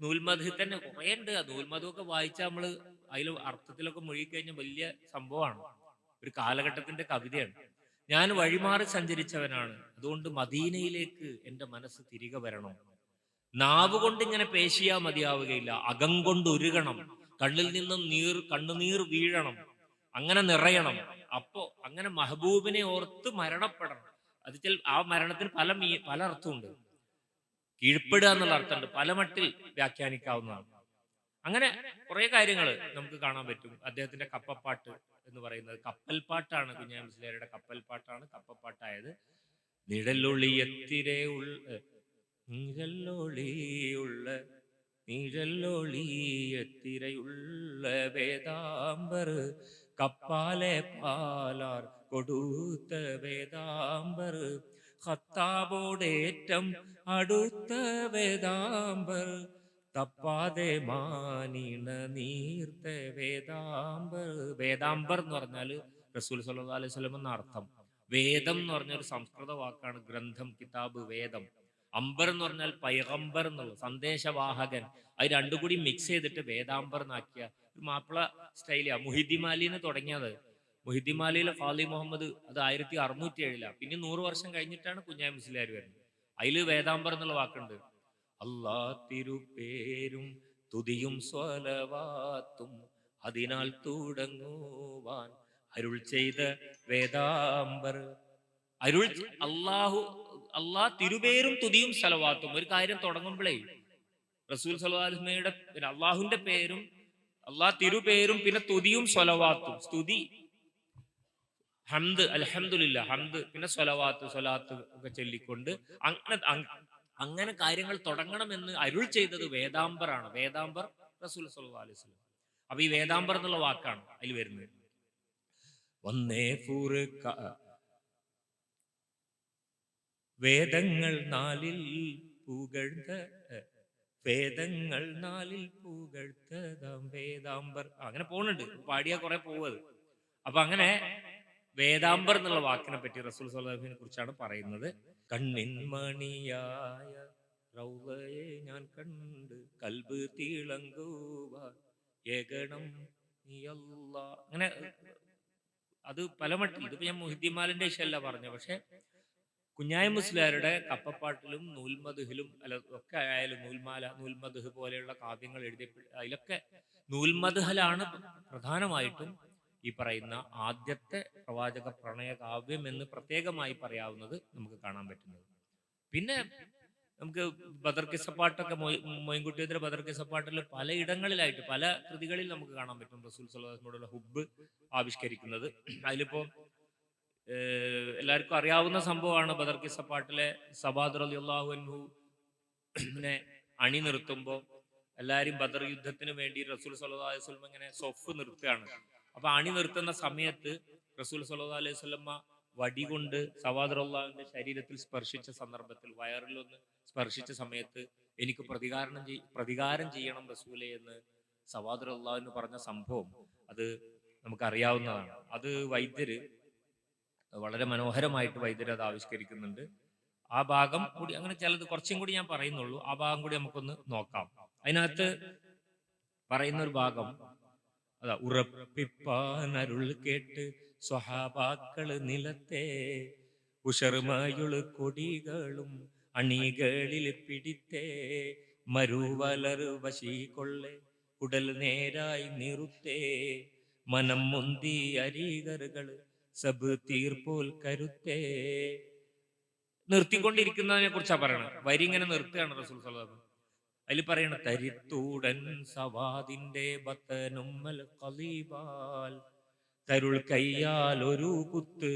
നൂൽമദ്ഹ് തന്നെ കുറേ ഉണ്ട്. ആ നൂൽമദ്ഹൊക്കെ വായിച്ചാൽ നമ്മള് അതിൽ അർത്ഥത്തിലൊക്കെ മുഴുകിക്കഴിഞ്ഞ വലിയ സംഭവമാണ്. ഒരു കാലഘട്ടത്തിന്റെ കവിതയാണ്. ഞാൻ വഴിമാറി സഞ്ചരിച്ചവനാണ്, അതുകൊണ്ട് മദീനയിലേക്ക് എൻ്റെ മനസ്സ് തിരികെ വരണം. നാവ് കൊണ്ട് ഇങ്ങനെ പേശിയാ മതിയാവുകയില്ല, അകം കൊണ്ട് ഉരുകണം. കണ്ണിൽ നിന്നും കണ്ണുനീർ വീഴണം, അങ്ങനെ നിറയണം. അപ്പോ അങ്ങനെ മഹബൂബിനെ ഓർത്ത് മരണപ്പെടണം. അത് ആ മരണത്തിന് പല അർത്ഥമുണ്ട്. കീഴ്പ്പെടുക എന്നുള്ള അർത്ഥമുണ്ട്, പല മട്ടിൽ വ്യാഖ്യാനിക്കാവുന്നതാണ്. അങ്ങനെ കുറെ കാര്യങ്ങൾ നമുക്ക് കാണാൻ പറ്റും. അദ്ദേഹത്തിന്റെ കപ്പപ്പാട്ട് എന്ന് പറയുന്നത് കപ്പൽപ്പാട്ടാണ്. കുഞ്ഞാമുസ്ലിയാരുടെ കപ്പൽപ്പാട്ടാണ് കപ്പപ്പാട്ടായത്. നിഴലൊളിയുള്ള വേദാംബർ കപ്പാലെ പാലാർ കൊടുത്ത വേദാംബർ ഖത്താബോടേറ്റം അടുത്ത വേദാംബർ തപ്പാതെ മാനിണ നീർത്ത വേദാംബർ. വേദാംബർ എന്ന് പറഞ്ഞാൽ റസൂൽ സല്ലല്ലാഹു അലൈഹി വസല്ലം എന്ന അർത്ഥം. വേദം എന്ന് പറഞ്ഞ ഒരു സംസ്കൃത വാക്കാണ്, ഗ്രന്ഥം, കിതാബ്, വേദം. അംബർ എന്ന് പറഞ്ഞാൽ പൈഗംബർ എന്നുള്ള സന്ദേശവാഹകൻ. അത് രണ്ടും കൂടി മിക്സ് ചെയ്തിട്ട് വേദാംബർ എന്നാക്കിയ ഒരു മാപ്പിള സ്റ്റൈലിയാ. മുഹിദ്ദിമാലിന്ന് തുടങ്ങിയത്. മുഹിദ്ദിമാലിയിലെ ഖാലി മുഹമ്മദ് അത് 1607 പിന്നെ 100 വർഷം കഴിഞ്ഞിട്ടാണ് കുഞ്ഞാമുസ്ലിയാർ വരുന്നത്. അതില് വേദാംബർ എന്നുള്ള വാക്കുണ്ട്. അല്ലാ തിരുപ്പേരും തുതിയും സ്വലവാത്തും അതിനാൽ തുടങ്ങുവാൻ അരുൾ ചെയ്ത വേദാംബർ. അള്ളാ തിരുപേരും തുതിയും സ്വലവാത്തും. ഒരു കാര്യം തുടങ്ങുമ്പോഴേ റസൂൽ സല്ലല്ലാഹു അലൈഹി വസല്ലമയുടെ അള്ളാഹുവിന്റെ പേരും തിരുപേരും പിന്നെ തുതിയും സ്വലവാത്തും. സ്തുതി, ഹംദ്, അൽഹംദുലില്ലാ, ഹംദ്, പിന്നെ സ്വലവാത്ത് ഒക്കെ ചൊല്ലിക്കൊണ്ട് അങ്ങനെ കാര്യങ്ങൾ തുടങ്ങണമെന്ന് അരുൾ ചെയ്തത് വേദാംബറാണ്. വേദാംബർ റസൂൽ സല്ലല്ലാഹു അലൈഹി വസല്ലം. അപ്പൊ ഈ വേദാംബർ എന്നുള്ള വാക്കാണ് അതിൽ വരുന്നത്. വേദങ്ങൾ നാലിൽ പുകഴ്ത്തതാം വേദാംബർ. അങ്ങനെ പോകുന്നുണ്ട്, പാടിയാ കുറെ പോവത്. അപ്പൊ അങ്ങനെ വേദാംബർ എന്നുള്ള വാക്കിനെ പറ്റി റസൂൽ സല്ലല്ലാഹു അലൈഹി വസല്ലമയെ കുറിച്ചാണ് പറയുന്നത്. കണ്ണിൻ മണിയായ റൗളയെ ഞാൻ കണ്ട് കൽബ് തിളങ്ങുവാൻ ഏകണം നീ അല്ലാ. അങ്ങനെ അത് പല മട്ടിൽ. ഇതിപ്പോ ഞാൻ മുഹിദ്ദിമാലിന്റെ ഇഷല്ല പറഞ്ഞു. പക്ഷെ കുഞ്ഞാമുസ്ലിയാരുടെ കപ്പപ്പാട്ടിലും നൂൽമദ്ഹിലും ഒക്കെ ആയാലും നൂൽമദ്ഹ് പോലെയുള്ള കാവ്യങ്ങൾ എഴുതിയപ്പോൾ അതിലൊക്കെ നൂൽമദ്ഹലാണ് പ്രധാനമായിട്ടും ഈ പറയുന്ന ആദ്യത്തെ പ്രവാചക പ്രണയ കാവ്യം എന്ന് പ്രത്യേകമായി പറയാവുന്നത് നമുക്ക് കാണാൻ പറ്റുന്നത്. പിന്നെ നമുക്ക് ബദർ കിസ്സപ്പാട്ടൊക്കെ മൊയ്ൻകുട്ടിയുടെ ബദർ കിസ്സപ്പാട്ടിൽ പലയിടങ്ങളിലായിട്ട് പല കൃതികളിൽ നമുക്ക് കാണാൻ പറ്റും റസൂൽ സല്ലല്ലാഹു അലൈഹി വസല്ലമയുടെ ഹുബ്ബ് ആവിഷ്കരിക്കുന്നത്. അതിലിപ്പോ എല്ലാവർക്കും അറിയാവുന്ന സംഭവമാണ് ബദർ കിസ്സപ്പാട്ടിലെ സബാദ് റളിയല്ലാഹു അൻഹുവിനെ അണി നിർത്തുമ്പോൾ എല്ലാവരും ബദർ യുദ്ധത്തിന് വേണ്ടി റസൂൽ സല്ലല്ലാഹു അലൈഹി വസല്ലം ഇങ്ങനെ സൊഫ് നിർത്തുകയാണ്. അപ്പൊ അണി നിർത്തുന്ന സമയത്ത് റസൂൽ സല്ലല്ലാഹു അലൈഹി വസല്ലം വടി കൊണ്ട് സവാദുറുള്ളാഹിന്റെ ശരീരത്തിൽ സ്പർശിച്ച സന്ദർഭത്തിൽ, വയറിലൊന്ന് സ്പർശിച്ച സമയത്ത് എനിക്ക് പ്രതികാരം ചെയ്യണം റസൂലേ എന്ന് സവാദുറുള്ളാഹിന് പറഞ്ഞ സംഭവം അത് നമുക്കറിയാവുന്നതാണ്. അത് വൈദ്യര് വളരെ മനോഹരമായിട്ട് വൈദ്യര് അത് ആവിഷ്കരിക്കുന്നുണ്ട്. ആ ഭാഗം കൂടി, അങ്ങനെ ചിലത് കുറച്ചും കൂടി ഞാൻ പറയുന്നുള്ളൂ, ആ ഭാഗം കൂടി നമുക്കൊന്ന് നോക്കാം. അതിനകത്ത് പറയുന്ന ഒരു ഭാഗം അതാ: ഉറപ്പിപ്പാൻ അരുൾ കേട്ട് സ്വഹാബാക്കള് നിലത്തെ ഉഷർമയുള് കൊടികളും അണികളിൽ പിടിത്തേ മരുവലറ് വശി കൊള്ളെ ഉടൽ നേരായി നിറുത്തേ മനം മുന്തി അരികറുകള് സബ് തീർപ്പോൽ കരുത്തേ. നിർത്തിക്കൊണ്ടിരിക്കുന്നതിനെ കുറിച്ചാ പറയണത്. വരി ഇങ്ങനെ നിർത്തുകയാണ് റസൂൽ സല്ലല്ലാഹു അലൈഹി വസല്ലം. അതിൽ പറയണ: തരിത്തൂടൻ സവാദിന്റെ ബത്തനുമ്മൽ ഖലീബാൽ തരുൾ കയ്യാൽ ഒരു കുത്ത്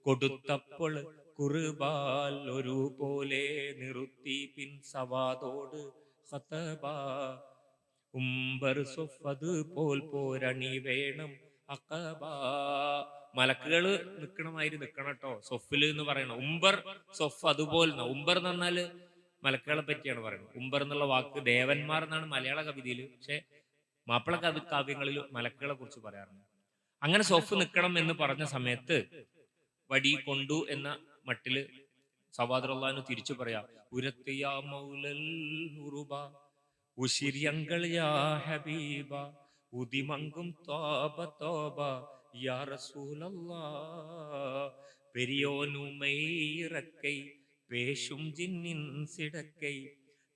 കൊടുത്തപ്പോൾ കുറുബാൽ ഒരു പോലെ നിറുത്തി പിൻ സവാദോട് ഖതബാ ഉംബർ സൊഫത് പോൽ പോരണി വേണം അഖബാ. മലക്കുകള് നിക്കണമാതിരി നിക്കണം കേട്ടോ സൊഫില് എന്ന് പറയണം. ഉംബർ സൊഫ് അതുപോലെ. ഉംബർ എന്ന് പറഞ്ഞാല് മലക്കുകളെ പറ്റിയാണ് പറയുന്നത്. ഉംബർ എന്നുള്ള വാക്ക് ദേവന്മാർ എന്നാണ് മലയാള കവിതയിൽ, പക്ഷെ മാപ്പിള കാവ്യങ്ങളിൽ മലക്കുകളെ കുറിച്ച് പറയാറുണ്ട്. അങ്ങനെ സൊഫ് നിൽക്കണം എന്ന് പറഞ്ഞ സമയത്ത് വടി കൊണ്ടു എന്ന മട്ടില് സവാദുറുള്ളാഹിന് തിരിച്ചു പറയാം: ഉരത്തിയാ മൗലൽ ഉറുബ ഉശിര്യങ്കൾ യാ ഹബീബ ഉദിമങ്കും തോബ തോബ യാ റസൂലല്ലാഹ് പെരിയോനുമൈറക്കൈ പേശും ജിന്നിൻ സിടക്കൈ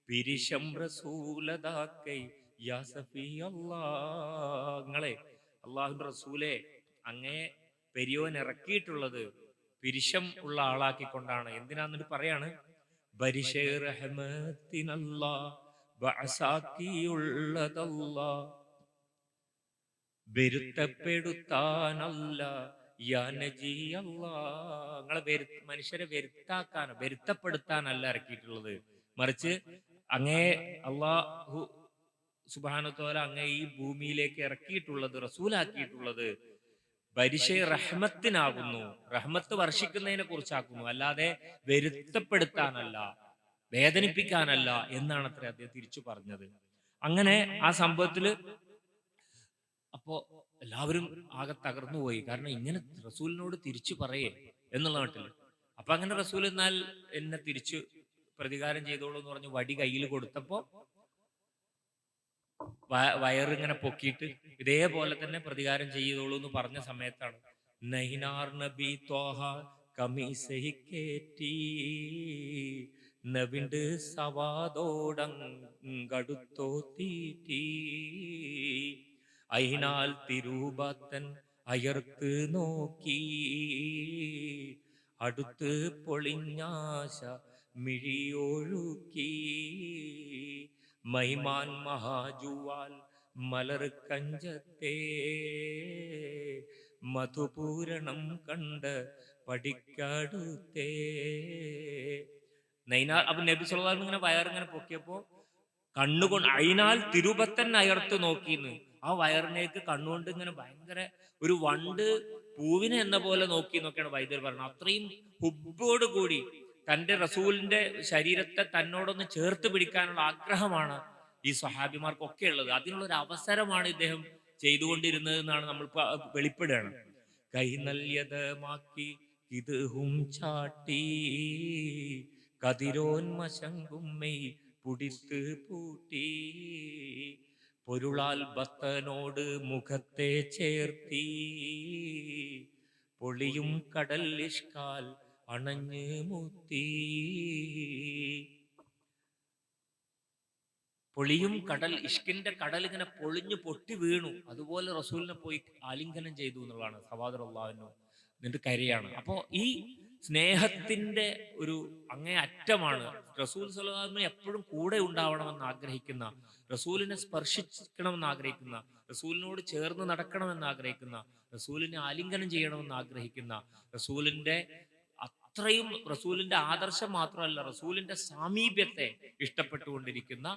പിരിശം റസൂലദാക്കൈ യാ സഫിയല്ലാഹ്. നിങ്ങളെ അള്ളാഹുവിന്റെ റസൂലെ, അങ്ങേ പെരിയോൻ ഇറക്കിയിട്ടുള്ളത് പിരിശം ഉള്ള ആളാക്കിക്കൊണ്ടാണ്. എന്തിനാന്നിട്ട് പറയാണ്: ബരിശേ റഹ്മത്തിനല്ലാ ബഅസാക്കിയുള്ളതല്ലാ വരുത്തപ്പെടുത്താനല്ല യാ നജി അല്ലാ. നിങ്ങളെ മനുഷ്യരെ വരുത്തപ്പെടുത്താനല്ല ഇറക്കിയിട്ടുള്ളത്, മറിച്ച് അങ്ങേ അള്ളാഹു സുബ്ഹാനഹു വ തആല അങ്ങേ ഈ ഭൂമിയിലേക്ക് ഇറക്കിയിട്ടുള്ളത്, റസൂലാക്കിയിട്ടുള്ളത് ബരിശേ റഹ്മത്തിനാകുന്നു, റഹ്മത്ത് വർഷിക്കുന്നതിനെ കുറിച്ചാക്കുന്നു, അല്ലാതെ വരുത്തപ്പെടുത്താനല്ല, വേദനിപ്പിക്കാനല്ല എന്നാണ് അത്ര അദ്ദേഹം തിരിച്ചു പറഞ്ഞത്. അങ്ങനെ ആ സംഭവത്തില് അപ്പോ എല്ലാവരും ആകെ തകർന്നുപോയി. കാരണം ഇങ്ങനെ റസൂലിനോട് തിരിച്ചു പറയേ എന്നുള്ള മട്ടില്. അപ്പൊ അങ്ങനെ റസൂൽ എന്നാൽ എന്നെ തിരിച്ചു പ്രതികാരം ചെയ്തോളൂ എന്ന് പറഞ്ഞ് വടി കയ്യിൽ കൊടുത്തപ്പോ വയറിങ്ങനെ പൊക്കിയിട്ട് ഇതേപോലെ തന്നെ പ്രതികാരം ചെയ്തോളൂ എന്ന് പറഞ്ഞ സമയത്താണ് നഹിനാർ നബി ത്വാഹ കമീസഹിക്കേറ്റി നവിണ്ട് സവാദോടടുത്തോ തീറ്റി അയിനാൽ തിരൂപത്തൻ അയർത്ത് നോക്കി അടുത്ത് പൊളിഞ്ഞാശ മിഴിയൊഴുക്കി മൈമാൻ മഹാജുവാൽ മലർ കഞ്ചത്തെ മധുപൂരണം കണ്ട് പഠിക്കടുത്തേ. നൈനാൽ അപ്പൊ നബി സല്ലല്ലാഹു അലൈഹി വസല്ലം ഇങ്ങനെ വയറിങ്ങനെ പൊക്കിയപ്പോ കണ്ണുകൊണ്ട് അയിനാൽ തിരുപത്തൻ അയർത്ത് നോക്കിന്ന്, ആ വയറിനേക്ക് കണ്ണുകൊണ്ട് ഇങ്ങനെ ഭയങ്കര ഒരു വണ്ട് പൂവിനെ എന്ന പോലെ നോക്കി എന്നൊക്കെയാണ് വൈദ്യർ പറയുന്നത്. അത്രയും ഹുബ്ബോട് കൂടി തന്റെ റസൂലിന്റെ ശരീരത്തെ തന്നോടൊന്ന് ചേർത്ത് പിടിക്കാനുള്ള ആഗ്രഹമാണ് ഈ സ്വഹാബിമാർക്കൊക്കെ ഉള്ളത്. അതിനുള്ള ഒരു അവസരമാണ് ഇദ്ദേഹം ചെയ്തുകൊണ്ടിരുന്നത് എന്നാണ് നമ്മൾ വെളിപ്പെടുകയാണ്. കൈ നൽയതമാക്കി ഇത് ഹും ചാട്ടി കതിരോന്മശങ്കുമ്മൈ പുടിത്ത് പൂട്ടി പൊരുളാൽ ഭക്തനോട് മുഖത്തെ ചേർത്തി പൊളിയും കടൽ ഇഷ്കാൽ അണഞ്ഞ് മുത്തി. പൊളിയും കടൽ, ഇഷ്കിന്റെ കടൽ ഇങ്ങനെ പൊളിഞ്ഞു പൊട്ടി വീണു. അതുപോലെ റസൂലിനെ പോയി ആലിംഗനം ചെയ്തു എന്നുള്ളതാണ് സവാദുറുള്ളാഹിനു. എന്നിട്ട് കരയാണ്. അപ്പോ ഈ സ്നേഹത്തിന്റെ ഒരു അങ്ങേ അറ്റമാണ്. റസൂൽ സല്ലല്ലാഹു അലൈഹി വസല്ലം എപ്പോഴും കൂടെ ഉണ്ടാവണമെന്ന് ആഗ്രഹിക്കുന്ന, റസൂലിനെ സ്പർശിക്കണമെന്ന് ആഗ്രഹിക്കുന്ന, റസൂലിനോട് ചേർന്ന് നടക്കണമെന്ന് ആഗ്രഹിക്കുന്ന, റസൂലിനെ ആലിംഗനം ചെയ്യണമെന്ന് ആഗ്രഹിക്കുന്ന, റസൂലിന്റെ അത്രയും റസൂലിന്റെ ആദർശം മാത്രമല്ല റസൂലിന്റെ സാമീപ്യത്തെ ഇഷ്ടപ്പെട്ടുകൊണ്ടിരിക്കുന്ന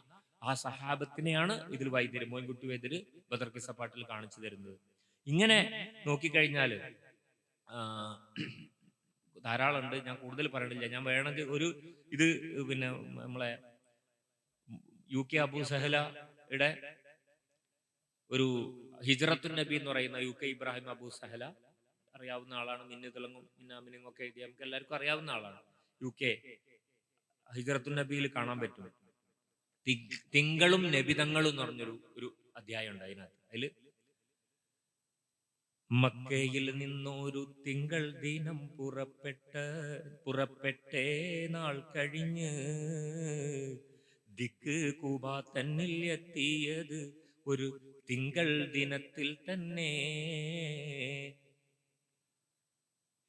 ആ സഹാബത്തിനെയാണ് ഇതിൽ വൈദ്യര് മോയിൻകുട്ടി വൈദ്യര് ബദർ കിസ്സ പാട്ടിൽ കാണിച്ചു തരുന്നത്. ഇങ്ങനെ നോക്കിക്കഴിഞ്ഞാല് ധാരാളം ഉണ്ട്. ഞാൻ കൂടുതൽ പറയണില്ല. ഞാൻ വേണമെങ്കിൽ ഇത് പിന്നെ നമ്മളെ UK അബൂ സഹലയുടെ ഒരു ഹിജ്റത്തുൻ നബി എന്ന് പറയുന്ന UK ഇബ്രാഹിം അബൂ സഹല, അറിയാവുന്ന ആളാണ്. മിന്നു തിളങ്ങും മിന്നാമിനും ഒക്കെ എഴുതിയ നമുക്ക് എല്ലാവർക്കും അറിയാവുന്ന ആളാണ്. UK ഹിജ്റത്തുൻ നബിയിൽ കാണാൻ പറ്റും. തിങ്കളും നബിതങ്ങളും എന്ന് പറഞ്ഞൊരു അധ്യായം ഉണ്ട്. അതില് മക്കയിൽ നിന്നൊരു തിങ്കൾ ദിനം പുറപ്പെട്ടേ നാൾ കഴിഞ്ഞ് ദിക്ക് കൂബ തന്നിൽ എത്തിയത് ഒരു തിങ്കൾ ദിനത്തിൽ തന്നെ.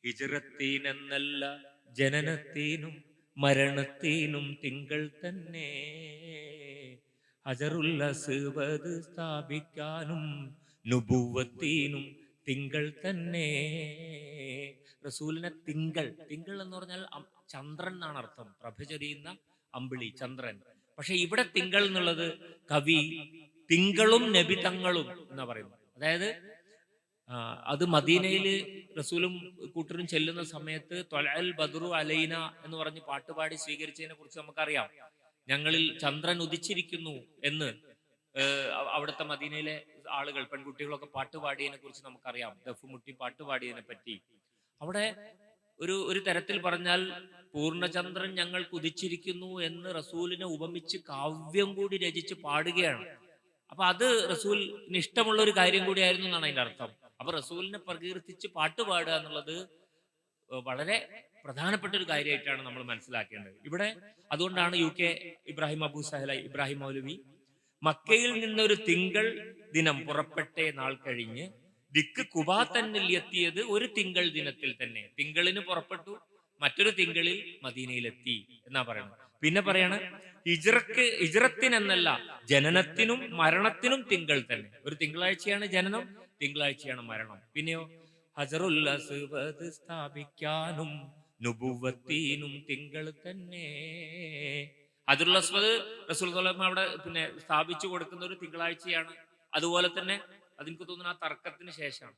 ഹിജ്റത്തിനെന്നല്ല ജനനത്തിനും മരണത്തിനും തിങ്കൾ തന്നെ. ഹജറുൽ അസ്വദ് സ്ഥാപിക്കാനും നുബുവത്തിനും തിങ്കൾ തന്നെ. റസൂലിനെ തിങ്കൾ എന്ന് പറഞ്ഞാൽ ചന്ദ്രൻ എന്നാണ് അർത്ഥം. പ്രഭ ചൊരിയുന്ന അമ്പിളി ചന്ദ്രൻ. പക്ഷെ ഇവിടെ തിങ്കൾ എന്നുള്ളത് കവി തിങ്കളും നബി തങ്ങളും എന്നാ പറയുന്നത്. അതായത് അത് മദീനയില് റസൂലും കൂട്ടരും ചെല്ലുന്ന സമയത്ത് ത്വലഅൽ ബദ്റു അലൈന എന്ന് പറഞ്ഞ് പാട്ടുപാടി സ്വീകരിച്ചതിനെ കുറിച്ച് നമുക്കറിയാം. ഞങ്ങളിൽ ചന്ദ്രൻ ഉദിച്ചിരിക്കുന്നു എന്ന് അവിടുത്തെ മദീനയിലെ ആളുകൾ, പെൺകുട്ടികളൊക്കെ പാട്ടുപാടിയതിനെ കുറിച്ച് നമുക്കറിയാം. ദഫ്മുട്ടി പാട്ടുപാടിയതിനെ പറ്റി. അവിടെ ഒരു തരത്തിൽ പറഞ്ഞാൽ പൂർണ്ണചന്ദ്രൻ ഞങ്ങൾക്ക് ഉദിച്ചിരിക്കുന്നു എന്ന് റസൂലിനെ ഉപമിച്ച് കാവ്യം കൂടി രചിച്ച് പാടുകയാണ്. അപ്പൊ അത് റസൂലിന് ഇഷ്ടമുള്ള ഒരു കാര്യം കൂടിയായിരുന്നു എന്നാണ് അതിന്റെ അർത്ഥം. അപ്പൊ റസൂലിനെ പ്രകീർത്തിച്ച് പാട്ടുപാടുക എന്നുള്ളത് വളരെ പ്രധാനപ്പെട്ട ഒരു കാര്യമായിട്ടാണ് നമ്മൾ മനസ്സിലാക്കേണ്ടത് ഇവിടെ. അതുകൊണ്ടാണ് UK ഇബ്രാഹിം അബൂ സഹല ഇബ്രാഹിം മൗലവി മക്കയിൽ നിന്നൊരു തിങ്കൾ ദിനം പുറപ്പെട്ടേ നാൾ കഴിഞ്ഞ് ദിക്ക് കുബാ തന്നിൽ എത്തിയത് ഒരു തിങ്കൾ ദിനത്തിൽ തന്നെ. തിങ്കളിന് പുറപ്പെട്ടു, മറ്റൊരു തിങ്കളിൽ മദീനയിലെത്തി എന്നാ പറയുന്നത്. പിന്നെ പറയാണ് ഹിജ്റത്തിനെന്നല്ല ജനനത്തിനും മരണത്തിനും തിങ്കൾ തന്നെ. ഒരു തിങ്കളാഴ്ചയാണ് ജനനം, തിങ്കളാഴ്ചയാണ് മരണം. പിന്നെയോ ഹജറുൽ അസ്വദ് സ്ഥാപിക്കാനും നുബുവത്തിനും തിങ്കൾ തന്നെ. ഹജറുൽ അസ്വദ് റസൂൽ അവിടെ പിന്നെ സ്ഥാപിച്ചു കൊടുക്കുന്ന ഒരു തിങ്കളാഴ്ചയാണ്. അതുപോലെ തന്നെ അതെനിക്ക് തോന്നുന്നു ആ തർക്കത്തിന് ശേഷമാണ്,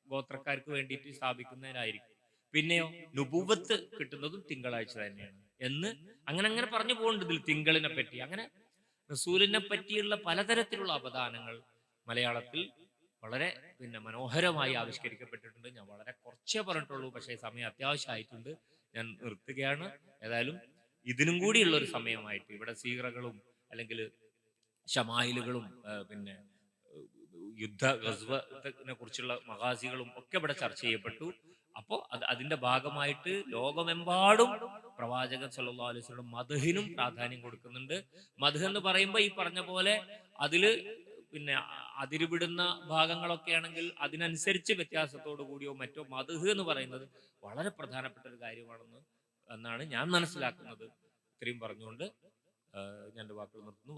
ഗോത്രക്കാർക്ക് വേണ്ടിയിട്ട് സ്ഥാപിക്കുന്നതിനായിരിക്കും. പിന്നെയോ നുബുവത്ത് കിട്ടുന്നതും തിങ്കളാഴ്ച തന്നെയാണ് എന്ന് അങ്ങനെ പറഞ്ഞു പോകുന്നുണ്ട് ഇതിൽ തിങ്കളിനെ പറ്റി. അങ്ങനെ റസൂലിനെ പറ്റിയുള്ള പലതരത്തിലുള്ള അവദാനങ്ങൾ മലയാളത്തിൽ വളരെ മനോഹരമായി ആവിഷ്കരിക്കപ്പെട്ടിട്ടുണ്ട്. ഞാൻ വളരെ കുറച്ചേ പറഞ്ഞിട്ടുള്ളൂ, പക്ഷേ സമയം അത്യാവശ്യമായിട്ടുണ്ട്. ഞാൻ നിർത്തുകയാണ്. ഏതായാലും ഇതിനും കൂടിയുള്ള ഒരു സമയമായിട്ട് ഇവിടെ സീറകളും അല്ലെങ്കിൽ ഷമായിലുകളും പിന്നെ യുദ്ധ ഗസ്വത്തിനെ കുറിച്ചുള്ള മഗാസികളും ഒക്കെ ഇവിടെ ചർച്ച ചെയ്യപ്പെട്ടു. അപ്പോൾ അതിന്റെ ഭാഗമായിട്ട് ലോകമെമ്പാടും പ്രവാചകൻ സല്ലല്ലാഹു അലൈഹി വസല്ലം മദ്ഹിനും പ്രാധാന്യം കൊടുക്കുന്നുണ്ട്. മദ്ഹ് എന്ന് പറയുമ്പോൾ ഈ പറഞ്ഞ പോലെ അതില് അതിരുവിടുന്ന ഭാഗങ്ങളൊക്കെ ആണെങ്കിൽ അതിനനുസരിച്ച് വ്യത്യാസത്തോടു കൂടിയോ മറ്റോ മദ്ഹ് എന്ന് പറയുന്നത് വളരെ പ്രധാനപ്പെട്ട ഒരു കാര്യമാണെന്നാണ് ഞാൻ മനസ്സിലാക്കുന്നത്. ഇത്രയും പറഞ്ഞുകൊണ്ട് ഞാൻ എൻ്റെ വാക്കുകൾ നിർത്തുന്നു.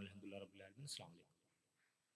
അൽഹംദുലില്ലാഹി റബ്ബിൽ ആലമീൻ. അസ്സലാമു അലൈക്കും.